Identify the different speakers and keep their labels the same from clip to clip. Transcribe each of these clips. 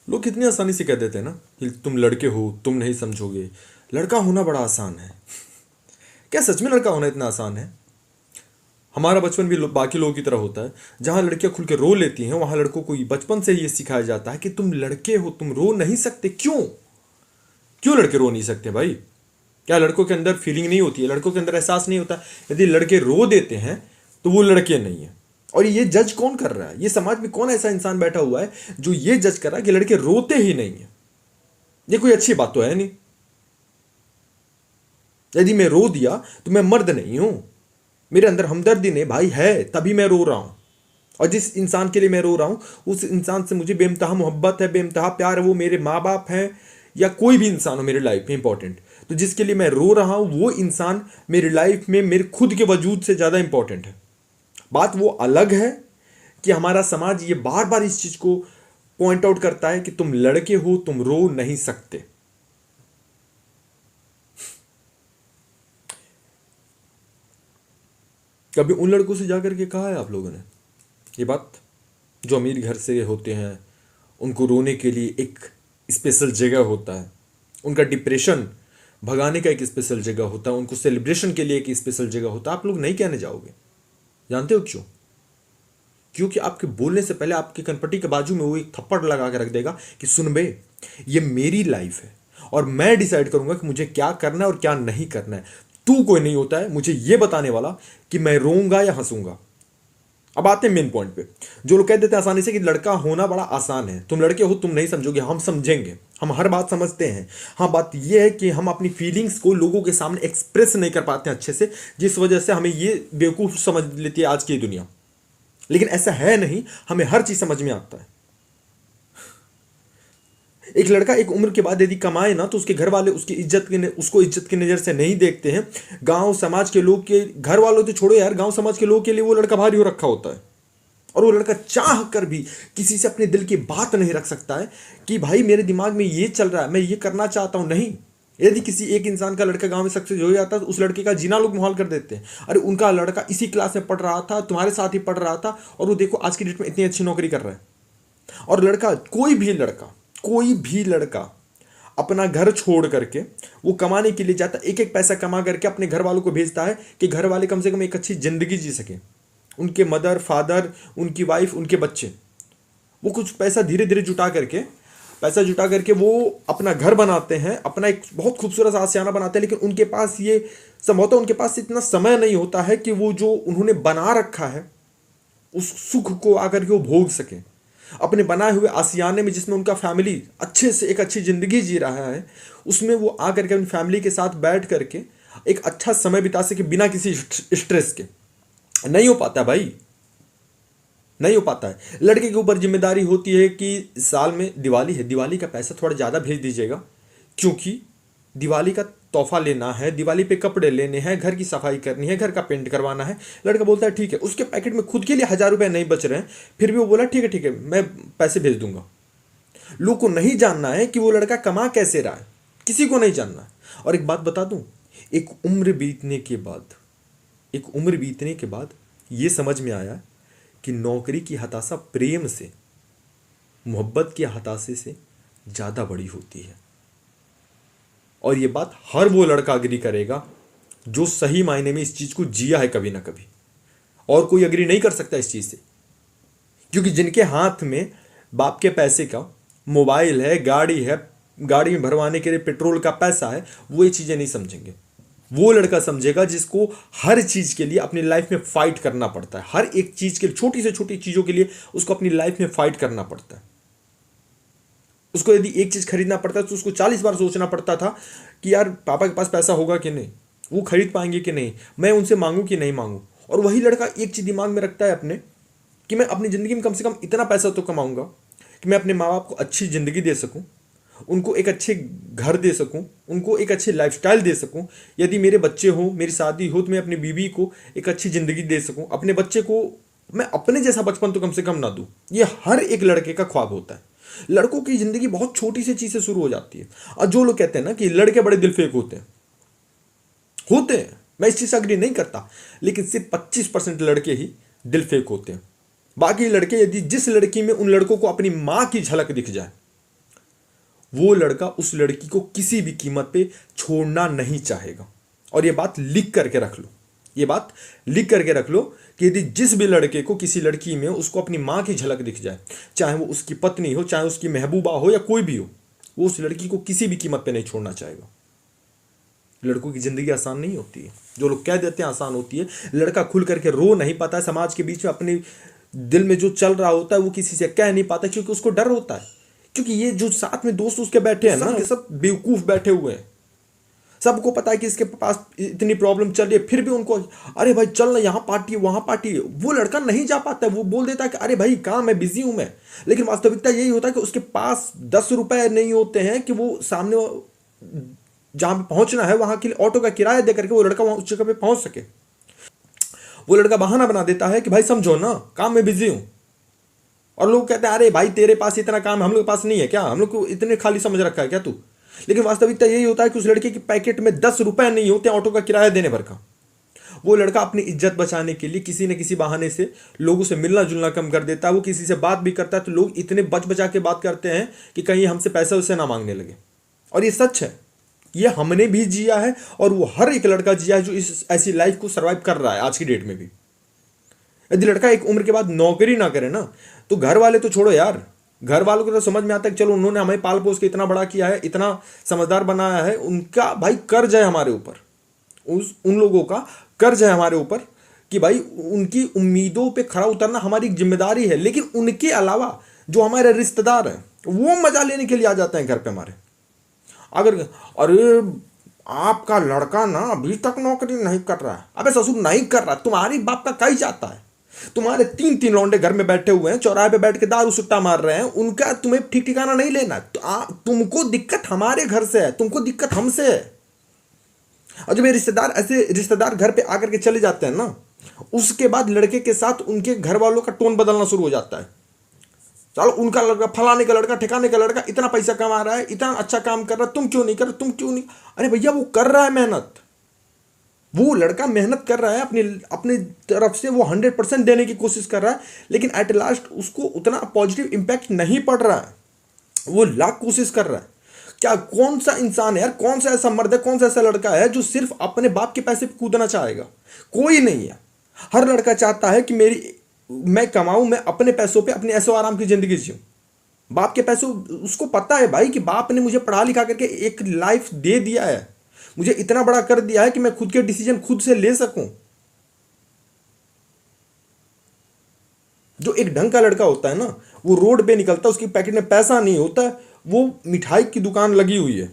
Speaker 1: लोग कितनी आसानी से कह देते हैं ना कि तुम लड़के हो, तुम नहीं समझोगे, लड़का होना बड़ा आसान है। क्या सच में लड़का होना इतना आसान है? हमारा बचपन भी बाकी लोगों की तरह होता है। जहां लड़कियां खुल के रो लेती हैं वहां लड़कों को बचपन से ही ये सिखाया जाता है कि तुम लड़के हो, तुम रो नहीं सकते। क्यों? क्यों लड़के रो नहीं सकते भाई? क्या लड़कों के अंदर फीलिंग नहीं होती है? लड़कों के अंदर एहसास नहीं होता? यदि लड़के रो देते हैं तो वो लड़के नहीं है। और ये जज कौन कर रहा है? ये समाज में कौन ऐसा इंसान बैठा हुआ है जो ये जज कर रहा है कि लड़के रोते ही नहीं है? ये कोई अच्छी बात तो है नहीं। यदि मैं रो दिया तो मैं मर्द नहीं हूं। मेरे अंदर हमदर्दी नहीं भाई है, तभी मैं रो रहा हूं। और जिस इंसान के लिए मैं रो रहा हूं उस इंसान से मुझे बेइंतहा मोहब्बत है, बेइंतहा प्यार है। वो मेरे माँ बाप हैं या कोई भी इंसान हो मेरी लाइफ में इंपॉर्टेंट, तो जिसके लिए मैं रो रहा हूं वो इंसान मेरी लाइफ में मेरे खुद के वजूद से ज़्यादा इंपॉर्टेंट है। बात वो अलग है कि हमारा समाज ये बार बार इस चीज़ को पॉइंट आउट करता है कि तुम लड़के हो, तुम रो नहीं सकते। कभी उन लड़कों से जाकर के कहा है आप लोगों ने ये बात, जो अमीर घर से होते हैं? उनको रोने के लिए एक स्पेशल जगह होता है, उनका डिप्रेशन भगाने का एक स्पेशल जगह होता है, उनको सेलिब्रेशन के लिए एक स्पेशल जगह होता है। आप लोग नहीं कहने जाओगे। जानते हो क्यों? क्योंकि आपके बोलने से पहले आपके कनपट्टी के बाजू में वो एक थप्पड़ लगा के रख देगा कि सुन बे, ये मेरी लाइफ है और मैं डिसाइड करूंगा कि मुझे क्या करना है और क्या नहीं करना है। तू कोई नहीं होता है मुझे ये बताने वाला कि मैं रोऊंगा या हंसूंगा। अब आते हैं मेन पॉइंट पे। जो लोग कह देते हैं आसानी से कि लड़का होना बड़ा आसान है, तुम लड़के हो, तुम नहीं समझोगे। हम समझेंगे, हम हर बात समझते हैं। हाँ, बात यह है कि हम अपनी फीलिंग्स को लोगों के सामने एक्सप्रेस नहीं कर पाते हैं अच्छे से, जिस वजह से हमें ये बेवकूफ़ समझ लेती है आज की दुनिया। लेकिन ऐसा है नहीं, हमें हर चीज़ समझ में आता है। एक लड़का एक उम्र के बाद यदि कमाए ना तो उसके घर वाले उसकी उसको इज्जत की नज़र से नहीं देखते हैं। गांव समाज के लोग के, घर वालों तो छोड़ो यार, गांव समाज के लोग के लिए वो लड़का भारी हो रखा होता है। और वो लड़का चाह कर भी किसी से अपने दिल की बात नहीं रख सकता है कि भाई मेरे दिमाग में ये चल रहा है, मैं ये करना चाहता हूं। नहीं, यदि किसी एक इंसान का लड़का गांव में सक्सेस हो जाता है तो उस लड़के का जीना लोग मुहाल कर देते हैं। अरे उनका लड़का इसी क्लास में पढ़ रहा था, तुम्हारे साथ ही पढ़ रहा था, और वो देखो आज की डेट में इतनी अच्छी नौकरी कर रहा है। और लड़का, कोई भी लड़का अपना घर छोड़ करके वो कमाने के लिए जाता, एक एक पैसा कमा करके अपने घर वालों को भेजता है कि घर वाले कम से कम एक अच्छी जिंदगी जी सके। उनके मदर फादर, उनकी वाइफ, उनके बच्चे, वो कुछ पैसा जुटा करके वो अपना घर बनाते हैं, अपना एक बहुत खूबसूरत आशियाना बनाते हैं। लेकिन उनके पास ये संभवतः उनके पास इतना समय नहीं होता है कि वो जो उन्होंने बना रखा है उस सुख को आकर के वो भोग सके। अपने बनाए हुए आशियाने में जिसमें उनका फैमिली अच्छे से एक अच्छी ज़िंदगी जी रहा है, उसमें वो आकर के अपनी फैमिली के साथ बैठ करके एक अच्छा समय बिता सके बिना किसी स्ट्रेस के। नहीं हो पाता भाई, नहीं हो पाता है। लड़के के ऊपर जिम्मेदारी होती है कि साल में दिवाली है, दिवाली का पैसा थोड़ा ज़्यादा भेज दीजिएगा, क्योंकि दिवाली का तोहफा लेना है, दिवाली पे कपड़े लेने हैं, घर की सफाई करनी है, घर का पेंट करवाना है। लड़का बोलता है ठीक है, उसके पैकेट में खुद के लिए 1,000 रुपये नहीं बच रहे हैं, फिर भी वो बोला ठीक है मैं पैसे भेज दूंगा। लोग को नहीं जानना है कि वो लड़का कमा कैसे रहा है, किसी को नहीं जानना। और एक बात बता दूं, एक उम्र बीतने के बाद ये समझ में आया कि नौकरी की हताशा प्रेम से, मोहब्बत की हताशे से ज़्यादा बड़ी होती है। और ये बात हर वो लड़का अग्री करेगा जो सही मायने में इस चीज़ को जिया है कभी ना कभी। और कोई अग्री नहीं कर सकता इस चीज़ से, क्योंकि जिनके हाथ में बाप के पैसे का मोबाइल है, गाड़ी है, गाड़ी में भरवाने के लिए पेट्रोल का पैसा है, वो ये चीज़ें नहीं समझेंगे। वो लड़का समझेगा जिसको हर चीज़ के लिए अपनी लाइफ में फाइट करना पड़ता है। हर एक चीज़ के लिए, छोटी से छोटी चीज़ों के लिए उसको अपनी लाइफ में फाइट करना पड़ता है। उसको यदि एक चीज़ खरीदना पड़ता है तो उसको 40 बार सोचना पड़ता था कि यार पापा के पास पैसा होगा कि नहीं, वो खरीद पाएंगे कि नहीं, मैं उनसे मांगूं कि नहीं मांगूं। और वही लड़का एक चीज़ दिमाग में रखता है अपने, कि मैं अपनी ज़िंदगी में कम से कम इतना पैसा तो कमाऊंगा कि मैं अपने माँ बाप को अच्छी ज़िंदगी दे सकूं, उनको एक अच्छे घर दे सकूं, उनको एक अच्छे लाइफस्टाइल दे सकूं। यदि मेरे बच्चे हो, मेरी शादी हो, तो मैं अपनी बीवी को एक अच्छी ज़िंदगी दे सकूं, अपने बच्चे को मैं अपने जैसा बचपन तो कम से कम ना दूं। ये हर एक लड़के का ख्वाब होता है। लड़कों की ज़िंदगी बहुत छोटी सी चीज़ से शुरू हो जाती है। और जो लोग कहते हैं ना कि लड़के बड़े दिलफेक होते हैं, मैं इस चीज़ से अग्री नहीं करता, लेकिन सिर्फ 25% लड़के ही दिलफेक होते हैं। बाकी लड़के, यदि जिस लड़की में उन लड़कों को अपनी माँ की झलक दिख जाए, वो लड़का उस लड़की को किसी भी कीमत पे छोड़ना नहीं चाहेगा। और ये बात लिख करके रख लो, ये बात लिख करके रख लो कि यदि जिस भी लड़के को किसी लड़की में उसको अपनी माँ की झलक दिख जाए, चाहे वो उसकी पत्नी हो, चाहे उसकी महबूबा हो या कोई भी हो, वो उस लड़की को किसी भी कीमत पे नहीं छोड़ना चाहेगा। लड़कों की जिंदगी आसान नहीं होती है, जो लोग कह देते हैं आसान होती है। लड़का खुल करके रो नहीं पाता है, समाज के बीच में अपने दिल में जो चल रहा होता है वो किसी से कह नहीं पाता, क्योंकि उसको डर होता है। क्योंकि ये जो साथ में दोस्त उसके बैठे हैं ना, सब बेवकूफ बैठे हुए हैं। सबको पता है कि इसके पास इतनी प्रॉब्लम चल रही है, फिर भी उनको अरे भाई चल ना, यहाँ पार्टी है वहाँ पार्टी है। वो लड़का नहीं जा पाता है, वो बोल देता है कि अरे भाई काम है, बिजी हूँ मैं। लेकिन वास्तविकता यही होता है कि उसके पास 10 रुपए नहीं होते हैं कि वो सामने जहाँ पे पहुंचना है वहां के लिए ऑटो का किराया दे करके वो लड़का वहां उस जगह पे पहुंच सके। वो लड़का बहाना बना देता है कि भाई समझो ना, काम में बिजी हूं। और लोग कहते हैं अरे भाई तेरे पास इतना काम है, हम लोग के पास नहीं है क्या, हम लोग को इतने खाली समझ रखा है क्या तू। लेकिन वास्तविकता यही होता है कि उस लड़के के पैकेट में 10 रुपए नहीं होते ऑटो का किराया देने भर का। वो लड़का अपनी इज्जत बचाने के लिए किसी न किसी बहाने से लोगों से मिलना जुलना कम कर देता है। वो किसी से बात भी करता है तो लोग इतने बच बचा के बात करते हैं कि कहीं हमसे पैसा उससे ना मांगने लगे। और ये सच है, ये हमने भी जिया है और वो हर एक लड़का जिया है जो इस ऐसी लाइफ को सर्वाइव कर रहा है आज की डेट में भी। यदि लड़का एक उम्र के बाद नौकरी ना करे ना, तो घर वाले तो छोड़ो यार, घर वालों को तो समझ में आता है कि चलो उन्होंने हमें पाल पोस के इतना बड़ा किया है, इतना समझदार बनाया है, उनका भाई कर्ज है हमारे ऊपर, उन लोगों का कर्ज है हमारे ऊपर कि भाई उनकी उम्मीदों पे खरा उतरना हमारी जिम्मेदारी है। लेकिन उनके अलावा जो हमारे रिश्तेदार हैं वो मजा लेने के लिए आ जाते हैं घर पे हमारे। अगर अरे आपका लड़का ना अभी तक नौकरी नहीं कर रहा है, अबे ससुर नहीं कर रहा, तुम्हारी बाप का कहीं जाता है। तुम्हारे 3-3 लौंडे घर में बैठे हुए हैं, चौराहे पे बैठ के दारू सुट्टा मार रहे हैं, उनका तुम्हें ठीक ठिकाना नहीं लेना। तुमको दिक्कत हमारे घर से है, तुमको दिक्कत हमसे है। और जब ये रिश्तेदार घर पे आकर के चले जाते हैं ना, उसके बाद लड़के के साथ उनके घर वालों का टोन बदलना शुरू हो जाता है। चलो उनका लड़का, फलाने का लड़का, ठिकाने का लड़का इतना पैसा कमा रहा है, इतना अच्छा काम कर रहा है, तुम क्यों नहीं कर रहे, तुम क्यों नहीं। अरे भैया वो कर रहा है मेहनत, वो लड़का मेहनत कर रहा है, अपनी तरफ से वो 100% देने की कोशिश कर रहा है। लेकिन एट लास्ट उसको उतना पॉजिटिव इंपैक्ट नहीं पड़ रहा है, वो लाख कोशिश कर रहा है। क्या कौन सा इंसान है यार, कौन सा ऐसा मर्द है, कौन सा ऐसा लड़का है जो सिर्फ अपने बाप के पैसे पे कूदना चाहेगा। कोई नहीं है। हर लड़का चाहता है कि मैं कमाऊं, मैं अपने पैसों पे अपनी ऐसो आराम की जिंदगी जीऊं। बाप के पैसों, उसको पता है भाई कि बाप ने मुझे पढ़ा लिखा करके एक लाइफ दे दिया है, मुझे इतना बड़ा कर दिया है कि मैं खुद के डिसीजन खुद से ले सकूं। जो एक ढंग का लड़का होता है ना, वो रोड पे निकलता है, उसकी पैकेट में पैसा नहीं होता, वो मिठाई की दुकान लगी हुई है,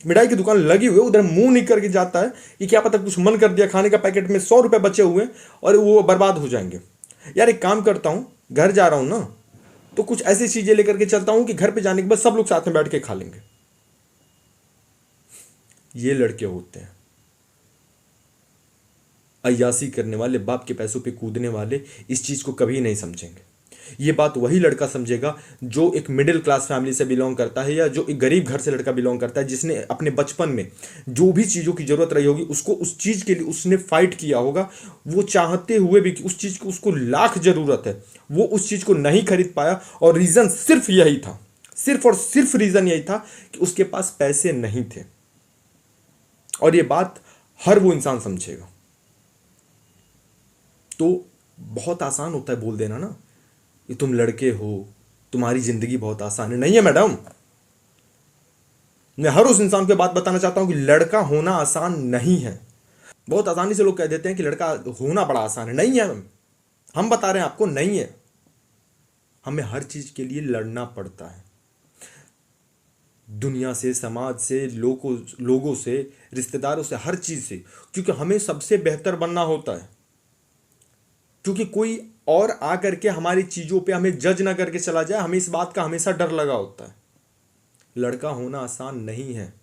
Speaker 1: मिठाई की दुकान लगी हुई है, उधर मुंह नहीं करके जाता है कि क्या पता कुछ मन कर दिया खाने का, पैकेट में 100 रुपए बचे हुए और वो बर्बाद हो जाएंगे। यार एक काम करता हूं, घर जा रहा हूं ना, तो कुछ ऐसी चीजें लेकर के चलता हूं कि घर पे जाने के बाद सब लोग साथ में बैठ के खा लेंगे। ये लड़के होते हैं अय्यासी करने वाले, बाप के पैसों पे कूदने वाले। इस चीज को कभी नहीं समझेंगे। ये बात वही लड़का समझेगा जो एक मिडिल क्लास फैमिली से बिलोंग करता है, या जो एक गरीब घर से लड़का बिलोंग करता है, जिसने अपने बचपन में जो भी चीज़ों की ज़रूरत रही होगी उसको, उस चीज़ के लिए उसने फाइट किया होगा। वो चाहते हुए भी कि उस चीज़ की उसको लाख ज़रूरत है, वो उस चीज़ को नहीं खरीद पाया। और रीज़न सिर्फ यही था, सिर्फ और सिर्फ रीज़न यही था कि उसके पास पैसे नहीं थे। और ये बात हर वो इंसान समझेगा। तो बहुत आसान होता है बोल देना ना कि तुम लड़के हो, तुम्हारी जिंदगी बहुत आसान है। नहीं है मैडम। मैं हर उस इंसान को बात बताना चाहता हूं कि लड़का होना आसान नहीं है। बहुत आसानी से लोग कह देते हैं कि लड़का होना बड़ा आसान है। नहीं है, हम बता रहे हैं आपको, नहीं है। हमें हर चीज के लिए लड़ना पड़ता है, दुनिया से, समाज से, लोगों से, रिश्तेदारों से, हर चीज से, क्योंकि हमें सबसे बेहतर बनना होता है। क्योंकि कोई और आकर के हमारी चीजों पे हमें जज ना करके चला जाए, हमें इस बात का हमेशा डर लगा होता है। लड़का होना आसान नहीं है।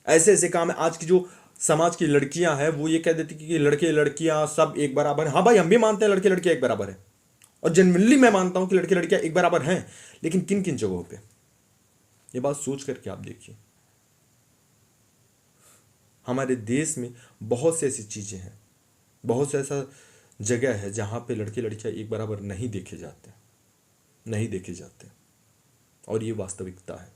Speaker 1: ऐसे ऐसे काम है। आज की जो समाज की लड़कियां हैं वो ये कह देती कि लड़के लड़कियां सब एक बराबर हैं। हाँ भाई, हम भी मानते हैं लड़के लड़कियां एक बराबर है, और जनरली मैं मानता हूं कि लड़के लड़कियां एक बराबर हैं। लेकिन किन किन जगहों पे, ये बात सोच करके आप देखिए। हमारे देश में बहुत सी ऐसी चीजें हैं, बहुत से ऐसा जगह है जहां पे लड़के लड़कियां एक बराबर नहीं देखे जाते, नहीं देखे जाते। और ये वास्तविकता है।